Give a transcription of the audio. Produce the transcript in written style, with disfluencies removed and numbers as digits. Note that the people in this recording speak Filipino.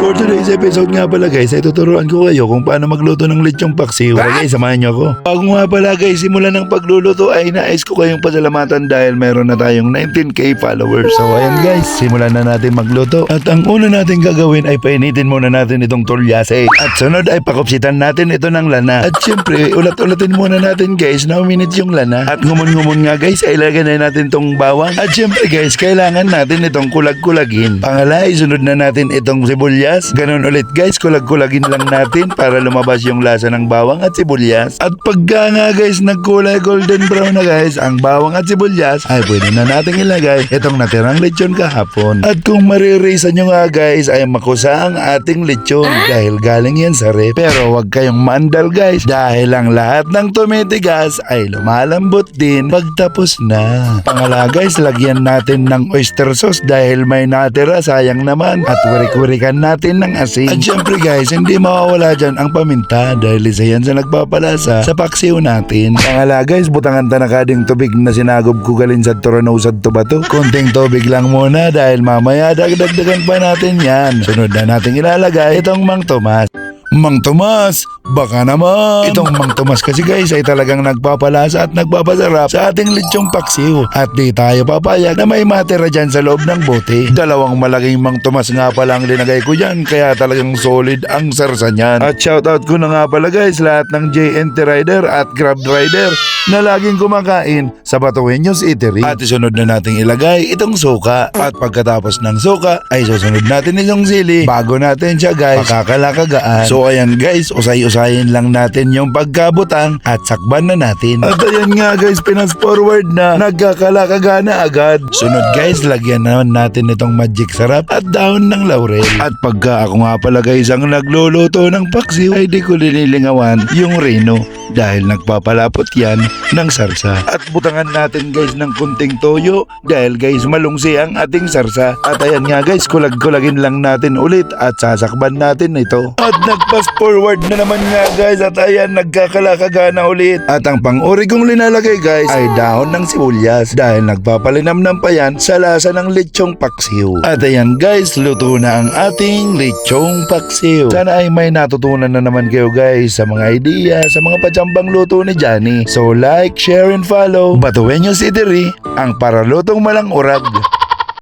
For today's episode nga pala guys, ay tuturuan ko kayo kung paano magluto ng lechong paksiw. Kaya guys, samahan nyo ako. Bago nga pala guys, simulan ng pagluluto ay nais ko kayong pasalamatan dahil meron na tayong 19k followers. So ayan guys, simulan na natin magluto. At ang una natin gagawin ay painitin muna natin itong tulyase. At sunod ay pakupsitan natin ito ng lana. At syempre, ulat-ulatin muna natin guys na uminit yung lana. At ngumun-ngumun nga guys, ay lagyan na natin itong bawang. At syempre guys, kailangan natin itong kulag-kulagin. Pangala, isunod na natin itong sibuyas. Ganon ulit guys, kulag-kulagin lang natin para lumabas yung lasa ng bawang at sibuyas. At pagka nga guys, nagkulay golden brown na guys ang bawang at sibuyas, ay pwede na natin ilagay itong natirang lechon kahapon. At kung maririsan nyo nga guys, ay makusa ang ating lechon dahil galing yan sa rep. Pero wag kayong mandal guys dahil ang lahat ng tumitigas ay lumalambot din pagtapos na. Pangala guys, lagyan natin ng oyster sauce dahil may natira, sayang naman. At wari-warikan natin ng asin. At syempre guys, hindi mawawala dyan ang paminta dahil isa yan sa nagpapalasa sa paksiw natin. Pangala guys, butangan tanakading tubig na sinagob ko galin sa turanosad to ba to. Konting tubig lang muna dahil mamaya dagdagdagan pa natin yan. Sunod na natin ilalagay itong Mang Tomas. Mang Tomas, baka naman. Itong Mang Tomas kasi guys ay talagang nagpapalasa at nagpapasarap sa ating lechong paksiw. At di tayo papayag na may matira dyan sa loob ng bote. Dalawang malaking Mang Tomas nga pala ang linagay ko dyan, kaya talagang solid ang sarsa niyan. At shoutout ko na nga pala guys lahat ng JNT Rider at Grab Rider na laging kumakain sa Batueños Eatery. At isunod na nating ilagay itong suka. At pagkatapos ng suka ay susunod natin itong sili bago natin siya guys pakakalakagaan. So ayan guys, usay-usayin lang natin yung pagkabutang at sakban na natin. At ayan nga guys, pinas forward na, nagkakalakaga na agad. Sunod guys, lagyan naman natin itong magic sarap at dahon ng laurel. At pagka ako nga pala guys ang nagluluto ng paksiw ay di ko linilingawan yung reno dahil nagpapalapot yan ng sarsa. At butangan natin guys ng kunting toyo dahil guys malungsi ang ating sarsa. At ayan nga guys, kulag-kulagin lang natin ulit at sasakban natin ito. At nag-fast forward na naman nga guys at ayan nagkakalakaga na ulit. At ang pang-uri kong linalagay guys ay dahon ng sibuyas dahil nagpapalinamnam pa yan sa lasa ng lechong paksiw. At ayan guys, luto na ang ating lechong paksiw. Sana ay may natutunan na naman kayo guys sa mga idea, sa mga patsambang luto ni Johnny. So like, share and follow Batueños Eatery, ang paralutong malang urag.